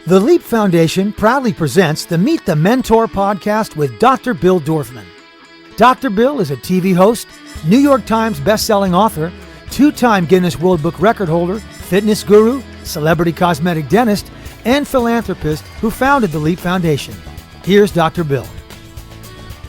The LEAP Foundation proudly presents the Meet the Mentor podcast with Dr. Bill Dorfman. Dr. Bill is a TV host, New York Times best-selling author, two-time Guinness World Book record holder, fitness guru, celebrity cosmetic dentist, and philanthropist who founded the LEAP Foundation. Here's Dr. Bill.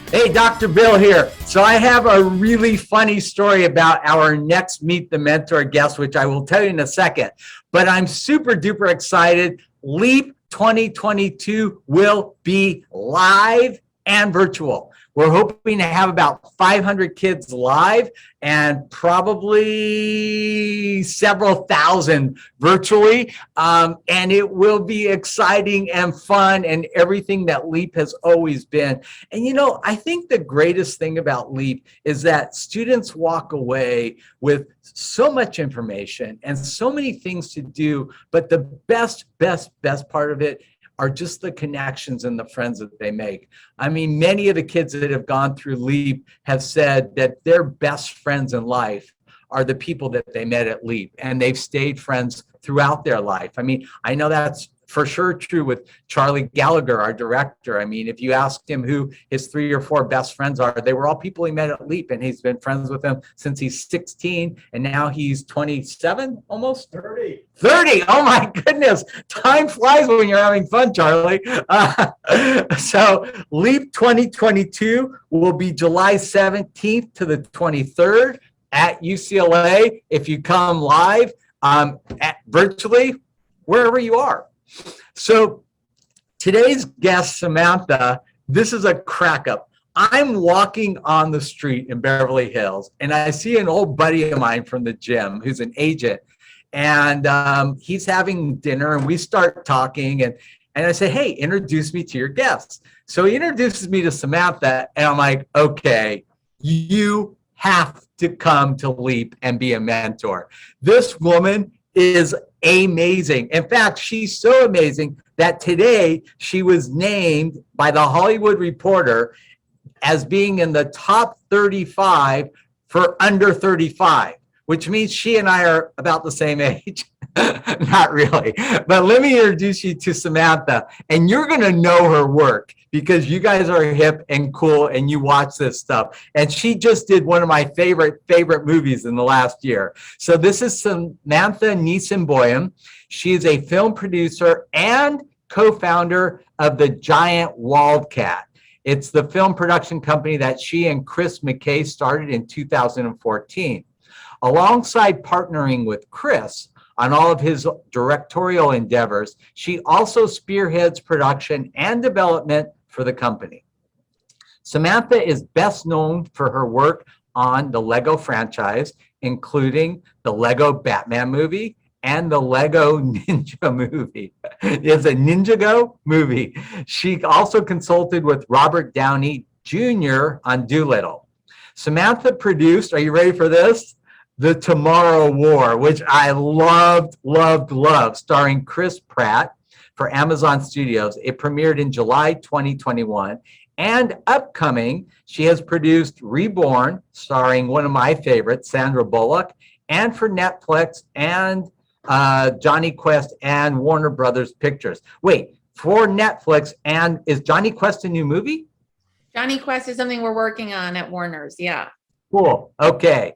Hey, Dr. Bill here. So I have a really funny story about our next Meet the Mentor guest, which I will tell you in a second. But I'm super duper excited. LEAP 2022 will be live and virtual. We're hoping to have about 500 kids live and probably several thousand virtually. And it will be exciting and fun and everything that LEAP has always been. And you know, I think the greatest thing about LEAP is that students walk away with so much information and so many things to do, but the best part of it are just the connections and the friends that they make. I mean, many of the kids that have gone through LEAP have said that their best friends in life are the people that they met at LEAP, and they've stayed friends throughout their life. I mean, I know that's for sure true with Charlie Gallagher, our director. I mean, if you asked him who his 3 or 4 best friends are, they were all people he met at LEAP, and he's been friends with them since he's 16, and now he's 27, almost 30. 30. Oh my goodness, time flies when you're having fun, Charlie. So LEAP 2022 will be July 17th to the 23rd at UCLA. If you come live, virtually, wherever you are. So today's guest, Samantha, this is a crack up. I'm walking on the street in Beverly Hills, and I see an old buddy of mine from the gym who's an agent, and he's having dinner, and we start talking, and I say, hey, introduce me to your guests. So he introduces me to Samantha, and I'm like, okay, you have to come to LEAP and be a mentor. This woman is amazing. In fact, she's so amazing that today she was named by the Hollywood Reporter as being in the top 35 for under 35, which means she and I are about the same age. Not really, but let me introduce you to Samantha, and you're going to know her work because you guys are hip and cool and you watch this stuff. And she just did one of my favorite movies in the last year. So this is Samantha Nisenboim. She is a film producer and co-founder of the Giant Wildcat. It's the film production company that she and Chris McKay started in 2014. Alongside partnering with Chris on all of his directorial endeavors, she also spearheads production and development for the company. Samantha is best known for her work on the LEGO franchise, including the LEGO Batman movie and the LEGO Ninja movie. It's a Ninjago movie. She also consulted with Robert Downey Jr. on DOLITTLE. Samantha produced, are you ready for this? The Tomorrow War, which I loved, starring Chris Pratt for Amazon Studios. It premiered in July 2021. And upcoming, she has produced Reborn, starring one of my favorites, Sandra Bullock, and for Netflix and Johnny Quest and Warner Brothers Pictures. Wait, for Netflix, and is Johnny Quest a new movie? Johnny Quest is something we're working on at Warner's, yeah. Cool. Okay.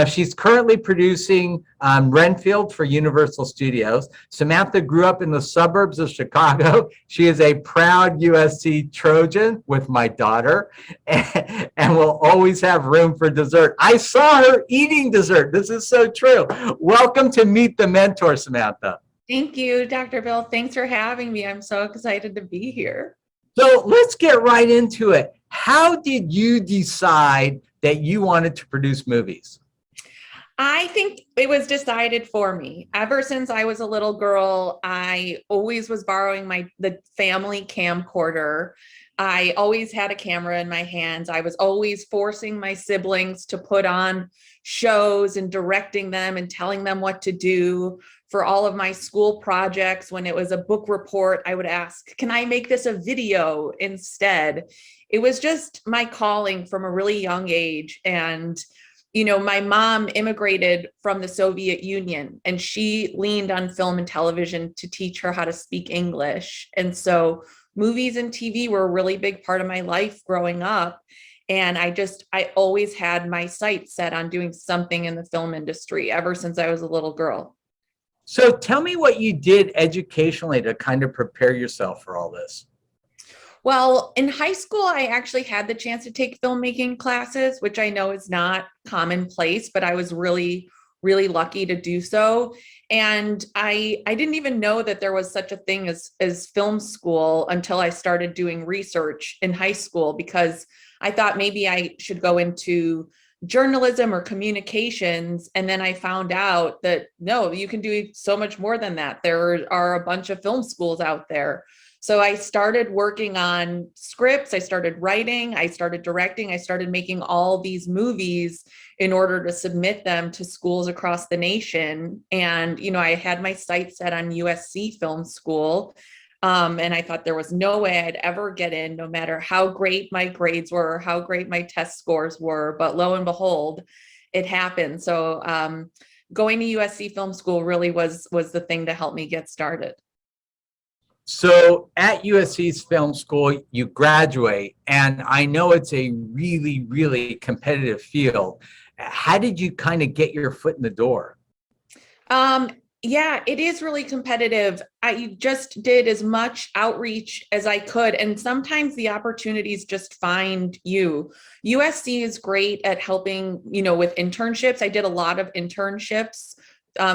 She's currently producing Renfield for Universal Studios. Samantha grew up in the suburbs of Chicago. She is a proud USC Trojan with my daughter and will always have room for dessert. I saw her eating dessert. This is so true. Welcome to Meet the Mentor, Samantha. Thank you, Dr. Bill. Thanks for having me. I'm so excited to be here. So let's get right into it. How did you decide that you wanted to produce movies? I think it was decided for me. Ever since I was a little girl, I always was borrowing the family camcorder. I always had a camera in my hands. I was always forcing my siblings to put on shows and directing them and telling them what to do. For all of my school projects, when it was a book report, I would ask, can I make this a video instead? It was just my calling from a really young age. And my mom immigrated from the Soviet Union, and she leaned on film and television to teach her how to speak English. And so movies and TV were a really big part of my life growing up. And I always had my sights set on doing something in the film industry ever since I was a little girl. So tell me what you did educationally to kind of prepare yourself for all this. Well, in high school, I actually had the chance to take filmmaking classes, which I know is not commonplace, but I was really, really lucky to do so. And I didn't even know that there was such a thing as film school until I started doing research in high school, because I thought maybe I should go into journalism or communications. And then I found out that no, you can do so much more than that. There are a bunch of film schools out there. So I started working on scripts, I started writing, I started directing, I started making all these movies in order to submit them to schools across the nation. And, I had my sights set on USC Film School. And I thought there was no way I'd ever get in, no matter how great my grades were, how great my test scores were. But lo and behold, it happened. So going to USC Film School really was the thing to help me get started. So at USC's film school, you graduate, and I know it's a really, really competitive field. How did you kind of get your foot in the door? Yeah, it is really competitive. I just did as much outreach as I could, and sometimes the opportunities just find you. USC is great at helping, with internships. I did a lot of internships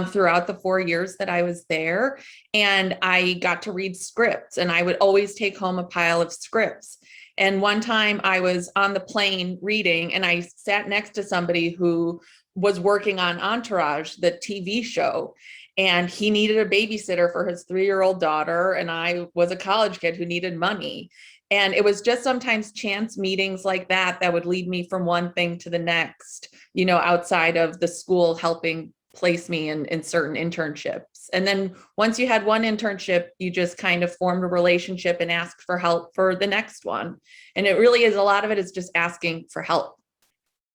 throughout the 4 years that I was there. And I got to read scripts, and I would always take home a pile of scripts. And one time I was on the plane reading, and I sat next to somebody who was working on Entourage, the TV show. And he needed a babysitter for his 3-year-old daughter. And I was a college kid who needed money. And it was just sometimes chance meetings like that would lead me from one thing to the next, outside of the school helping place me in certain internships. And then once you had one internship, you just kind of formed a relationship and asked for help for the next one. And it really is, a lot of it is just asking for help.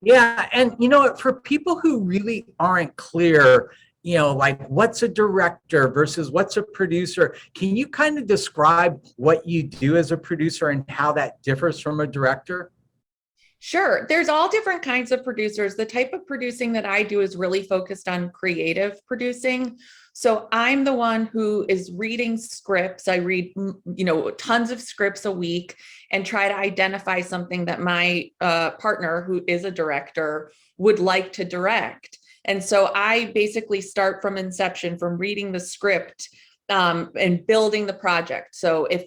Yeah. And for people who really aren't clear, like what's a director versus what's a producer, can you kind of describe what you do as a producer and how that differs from a director? Sure. There's all different kinds of producers. The type of producing that I do is really focused on creative producing. So I'm the one who is reading scripts. I read, tons of scripts a week and try to identify something that my partner, who is a director, would like to direct. And so I basically start from inception, from reading the script and building the project. So if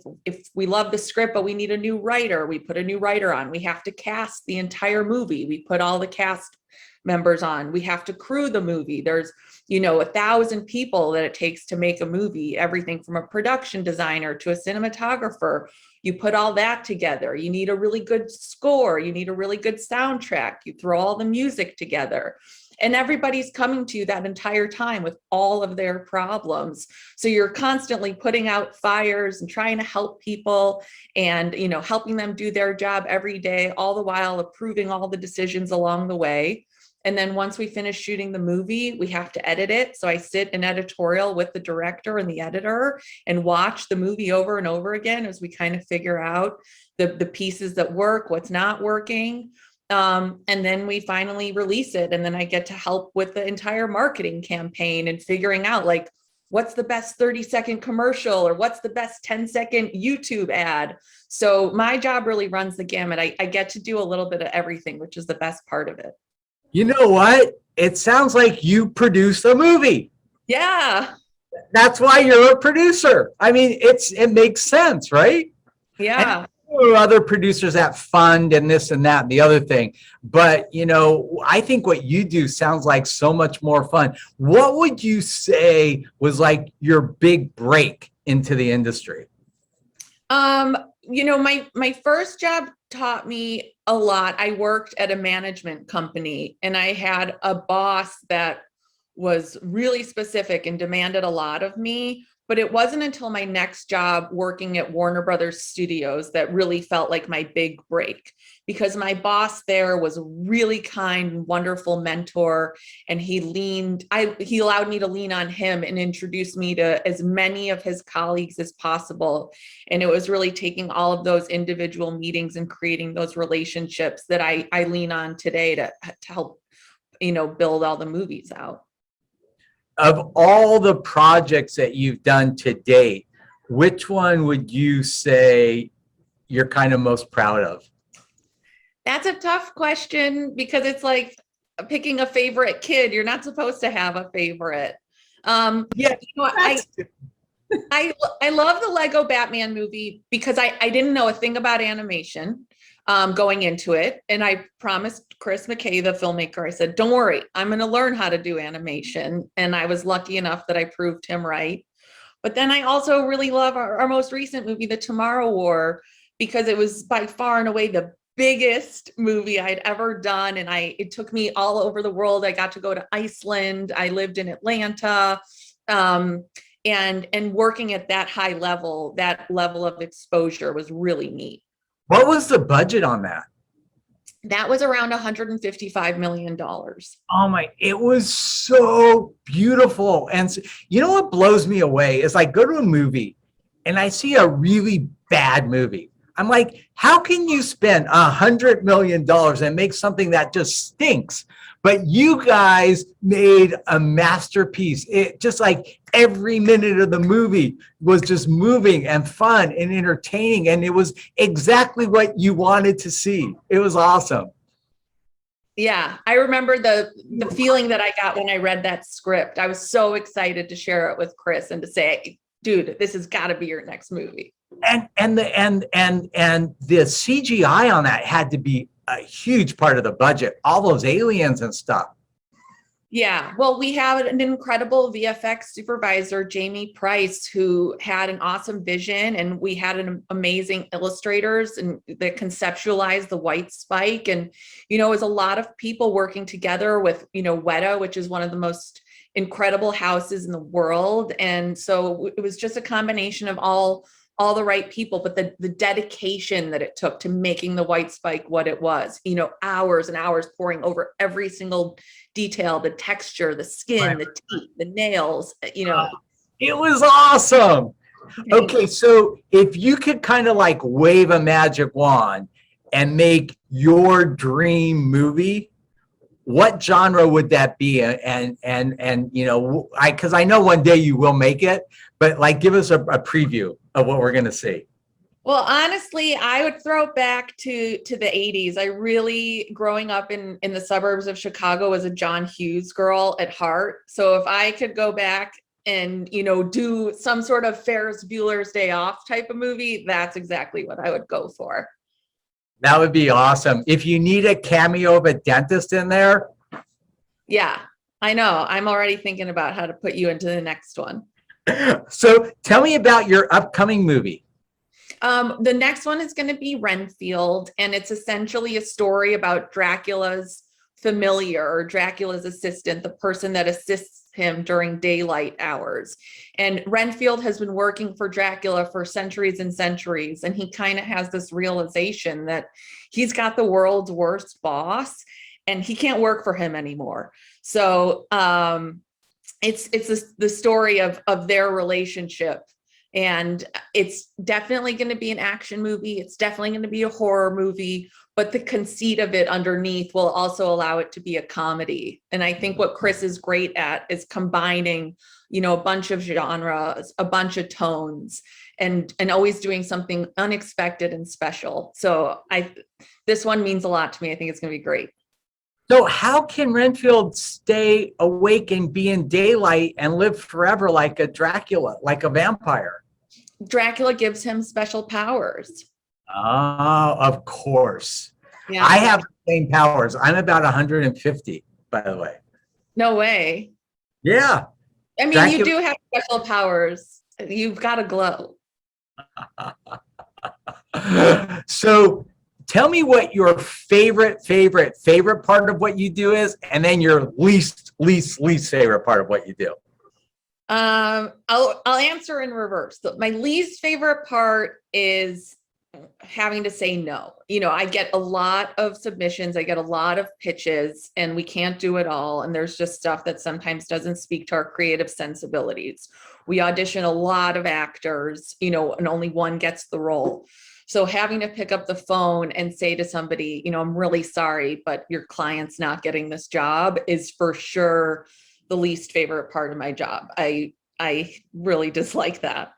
we love the script, but we need a new writer, we put a new writer on. We have to cast the entire movie. We put all the cast members on. We have to crew the movie. There's, 1,000 people that it takes to make a movie, everything from a production designer to a cinematographer. You put all that together. You need a really good score. You need a really good soundtrack. You throw all the music together. And everybody's coming to you that entire time with all of their problems. So you're constantly putting out fires and trying to help people and, helping them do their job every day, all the while approving all the decisions along the way. And then once we finish shooting the movie, we have to edit it. So I sit in editorial with the director and the editor and watch the movie over and over again as we kind of figure out the pieces that work, what's not working. And then we finally release it. And then I get to help with the entire marketing campaign and figuring out like, what's the best 30-second commercial or what's the best 10-second YouTube ad. So my job really runs the gamut. I get to do a little bit of everything, which is the best part of it. You know what? It sounds like you produced a movie. Yeah. That's why you're a producer. I mean, it makes sense, right? Yeah. And there are other producers that fund and this and that and the other thing. But, I think what you do sounds like so much more fun. What would you say was like your big break into the industry? My first job taught me a lot. I worked at a management company and I had a boss that was really specific and demanded a lot of me. But it wasn't until my next job working at Warner Brothers Studios that really felt like my big break, because my boss there was a really kind, wonderful mentor, and he allowed me to lean on him and introduce me to as many of his colleagues as possible. And it was really taking all of those individual meetings and creating those relationships that I lean on today to help, build all the movies out. Of all the projects that you've done to date, which one would you say you're kind of most proud of? That's a tough question, because it's like picking a favorite kid. You're not supposed to have a favorite. Yeah, I love the Lego Batman movie because I didn't know a thing about animation going into it. And I promised Chris McKay, the filmmaker, I said, don't worry, I'm going to learn how to do animation. And I was lucky enough that I proved him right. But then I also really love our most recent movie, The Tomorrow War, because it was by far and away the biggest movie I'd ever done. And it took me all over the world. I got to go to Iceland. I lived in Atlanta. And working at that high level, that level of exposure was really neat. What was the budget on that? That was around $155 million. Oh my, it was so beautiful. And you know what blows me away is I go to a movie and I see a really bad movie. I'm like, how can you spend $100 million and make something that just stinks? But you guys made a masterpiece. It just like every minute of the movie was just moving and fun and entertaining. And it was exactly what you wanted to see. It was awesome. Yeah, I remember the feeling that I got when I read that script. I was so excited to share it with Chris and to say, dude, this has got to be your next movie. And the CGI on that had to be a huge part of the budget, all those aliens and stuff. Yeah, well, we have an incredible VFX supervisor, Jamie Price, who had an awesome vision, and we had an amazing illustrators and that conceptualized the white spike. And, it was a lot of people working together with, Weta, which is one of the most incredible houses in the world. And so it was just a combination of all the right people, but the dedication that it took to making the white spike what it was, hours and hours poring over every single detail, the texture, the skin, the teeth, the nails, It was awesome. Okay, so if you could kind of like wave a magic wand and make your dream movie, what genre would that be? And because I know one day you will make it, but like give us a preview of what we're going to see. Well, honestly, I would throw it back to the 80s. I really, growing up in the suburbs of Chicago, was a John Hughes girl at heart. So if I could go back and, do some sort of Ferris Bueller's Day Off type of movie, that's exactly what I would go for. That would be awesome. If you need a cameo of a dentist in there. Yeah, I know. I'm already thinking about how to put you into the next one. So tell me about your upcoming movie. The next one is going to be Renfield, and it's essentially a story about Dracula's familiar, or Dracula's assistant, the person that assists him during daylight hours. And Renfield has been working for Dracula for centuries and centuries, and he kind of has this realization that he's got the world's worst boss and he can't work for him anymore. So it's the story of their relationship. And it's definitely going to be an action movie. It's definitely going to be a horror movie, but the conceit of it underneath will also allow it to be a comedy. And I think what Chris is great at is combining, a bunch of genres, a bunch of tones, and always doing something unexpected and special. So this one means a lot to me. I think it's going to be great. So how can Renfield stay awake and be in daylight and live forever like a Dracula, like a vampire? Dracula gives him special powers. Oh, of course. Yeah. I have the same powers. I'm about 150, by the way. No way. Yeah. I mean, Dracula. You do have special powers. You've got a glow. So tell me what your favorite part of what you do is, and then your least favorite part of what you do. I'll answer in reverse. My least favorite part is having to say no. I get a lot of submissions, I get a lot of pitches, and we can't do it all. And there's just stuff that sometimes doesn't speak to our creative sensibilities. We audition a lot of actors, and only one gets the role. So having to pick up the phone and say to somebody, I'm really sorry, but your client's not getting this job is for sure the least favorite part of my job. I really dislike that.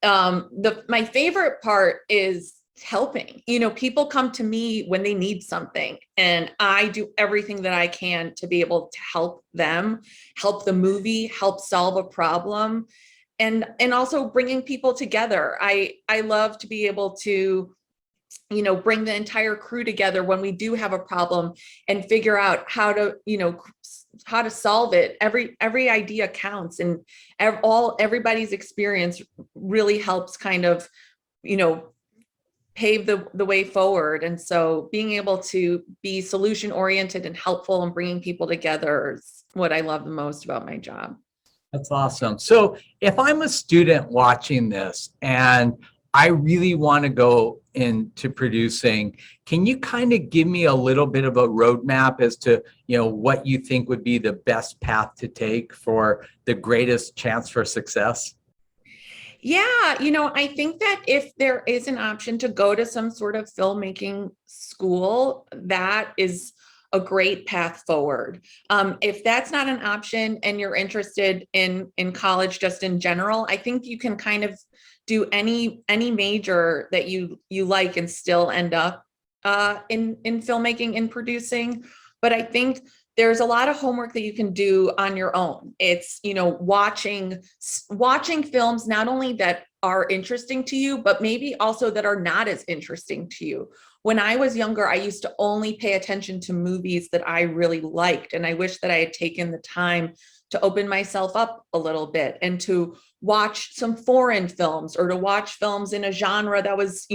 My favorite part is helping. People come to me when they need something, and I do everything that I can to be able to help them, help the movie, help solve a problem, and also bringing people together. I love to be able to bring the entire crew together when we do have a problem and figure out how to solve it. Every idea counts, and everybody's experience really helps kind of pave the way forward. And so being able to be solution oriented and helpful and bringing people together is what I love the most about my job. That's awesome. So if I'm a student watching this and I really want to go into producing, can you kind of give me a little bit of a roadmap as to, what you think would be the best path to take for the greatest chance for success? Yeah, I think that if there is an option to go to some sort of filmmaking school, that is a great path forward. If that's not an option and you're interested in college just in general, I think you can kind of do any major that you like and still end up in filmmaking and producing. But I think there's a lot of homework that you can do on your own. It's, watching films, not only that are interesting to you, but maybe also that are not as interesting to you. When I was younger, I used to only pay attention to movies that I really liked. And I wish that I had taken the time to open myself up a little bit and to watch some foreign films, or to watch films in a genre that was,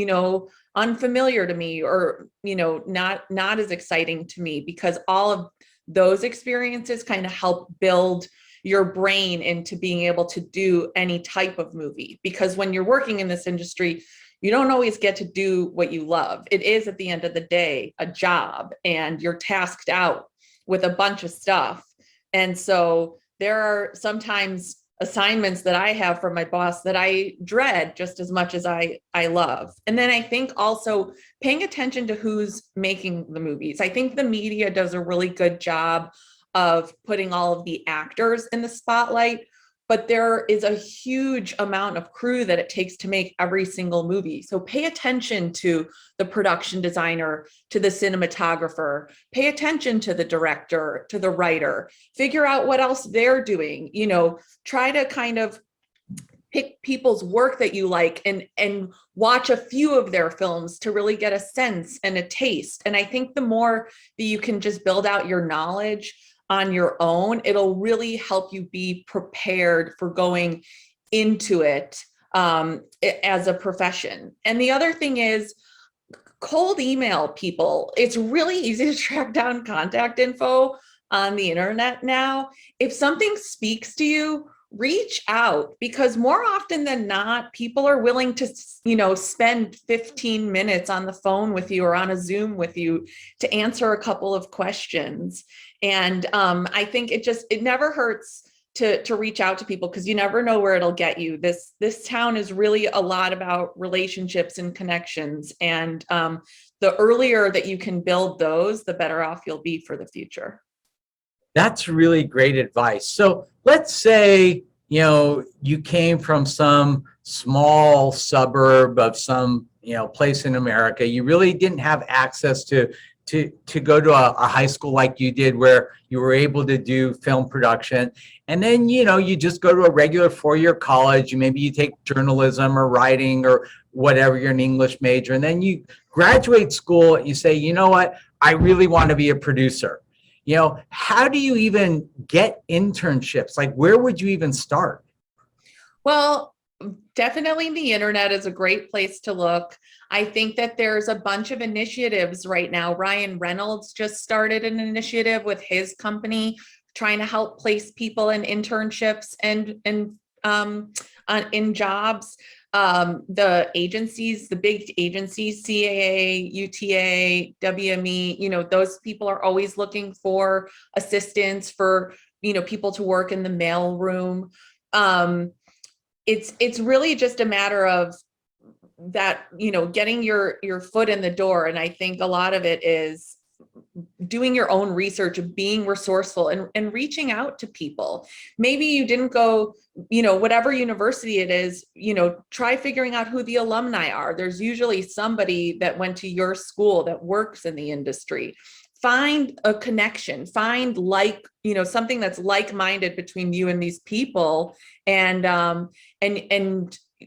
unfamiliar to me, or, not as exciting to me, because all of those experiences kind of help build your brain into being able to do any type of movie. Because when you're working in this industry, you don't always get to do what you love. It is, at the end of the day, a job, and you're tasked out with a bunch of stuff. And so there are sometimes assignments that I have from my boss that I dread just as much as I love. And then I think also paying attention to who's making the movies. I think the media does a really good job of putting all of the actors in the spotlight, but there is a huge amount of crew that it takes to make every single movie. So pay attention to the production designer, to the cinematographer, pay attention to the director, to the writer, figure out what else they're doing, try to kind of pick people's work that you like and watch a few of their films to really get a sense and a taste. And I think the more that you can just build out your knowledge on your own, it'll really help you be prepared for going into it as a profession. And the other thing is cold email people. It's really easy to track down contact info on the internet now. If something speaks to you, reach out, because more often than not, people are willing to, spend 15 minutes on the phone with you or on a Zoom with you to answer a couple of questions. And I think it never hurts to reach out to people, because you never know where it'll get you. This town is really a lot about relationships and connections. And the earlier that you can build those, the better off you'll be for the future. That's really great advice. So let's say, you came from some small suburb of some, place in America. You really didn't have access to go to a high school like you did, where you were able to do film production. And then, you just go to a regular 4-year college. Maybe you take journalism or writing or whatever, you're an English major. And then you graduate school and you say, you know what, I really want to be a producer. How do you even get internships? Like, where would you even start? Well, definitely the internet is a great place to look. I think that there's a bunch of initiatives right now. Ryan Reynolds just started an initiative with his company trying to help place people in internships and in jobs. The agencies, the big agencies, CAA, UTA, WME, those people are always looking for assistance for, people to work in the mail room. It's really just a matter of that, getting your foot in the door. And I think a lot of it is doing your own research, being resourceful and reaching out to people. Maybe you didn't go, whatever university it is, try figuring out who the alumni are. There's usually somebody that went to your school that works in the industry. Find a connection, find something that's like-minded between you and these people. And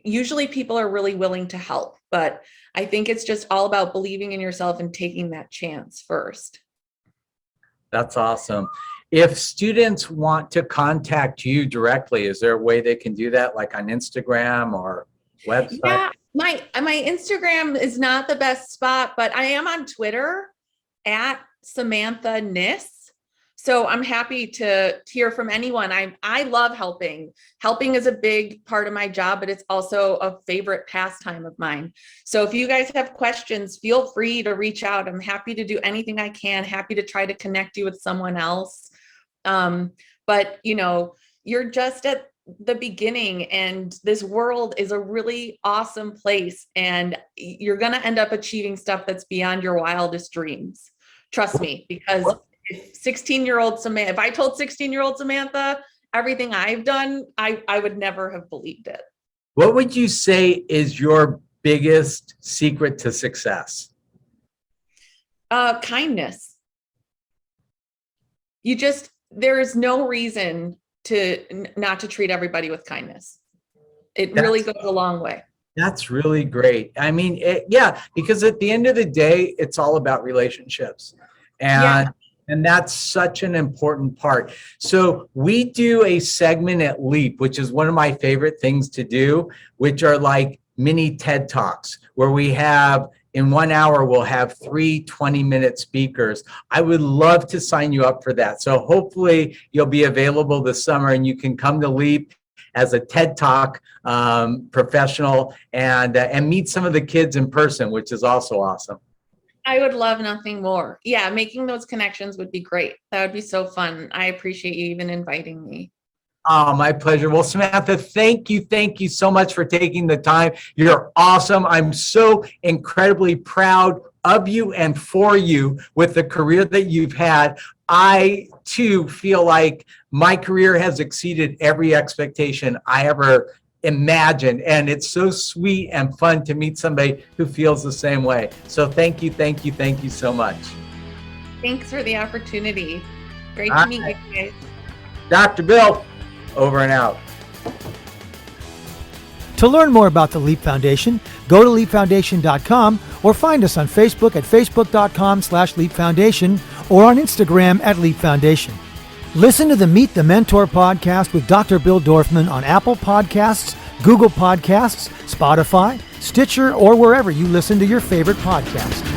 usually people are really willing to help, but I think it's just all about believing in yourself and taking that chance first. That's awesome. If students want to contact you directly, is there a way they can do that, like on Instagram or website? Yeah, my Instagram is not the best spot, but I am on Twitter at Samantha Nis. So I'm happy to hear from anyone. I love helping. Helping is a big part of my job, but it's also a favorite pastime of mine. So if you guys have questions, feel free to reach out. I'm happy to do anything I can, happy to try to connect you with someone else. But you're just at the beginning, and this world is a really awesome place, and you're going to end up achieving stuff that's beyond your wildest dreams. Trust me, because if 16-year-old Samantha, if I told 16-year-old Samantha everything I've done, I would never have believed it. What would you say is your biggest secret to success? Kindness. There is no reason not to treat everybody with kindness. It really goes a long way. That's really great. I mean, because at the end of the day, it's all about relationships. And that's such an important part. So we do a segment at LEAP, which is one of my favorite things to do, which are like mini TED Talks, where we have, in 1 hour, we'll have 3 20-minute speakers. I would love to sign you up for that. So hopefully you'll be available this summer and you can come to LEAP as a TED Talk professional and meet some of the kids in person, which is also awesome. I would love nothing more. Yeah, making those connections would be great. That would be so fun. I appreciate you even inviting me. Oh, my pleasure. Well, Samantha, thank you so much for taking the time. You're awesome. I'm so incredibly proud of you and for you with the career that you've had. I, too, feel like my career has exceeded every expectation I ever imagined, and it's so sweet and fun to meet somebody who feels the same way. So thank you so much. Thanks for the opportunity. Great to meet you guys. Dr. Bill, over and out. To learn more about the LEAP Foundation, go to leapfoundation.com or find us on Facebook at facebook.com/LEAP Foundation or on Instagram at LEAP Foundation. Listen to the Meet the Mentor podcast with Dr. Bill Dorfman on Apple Podcasts, Google Podcasts, Spotify, Stitcher, or wherever you listen to your favorite podcasts.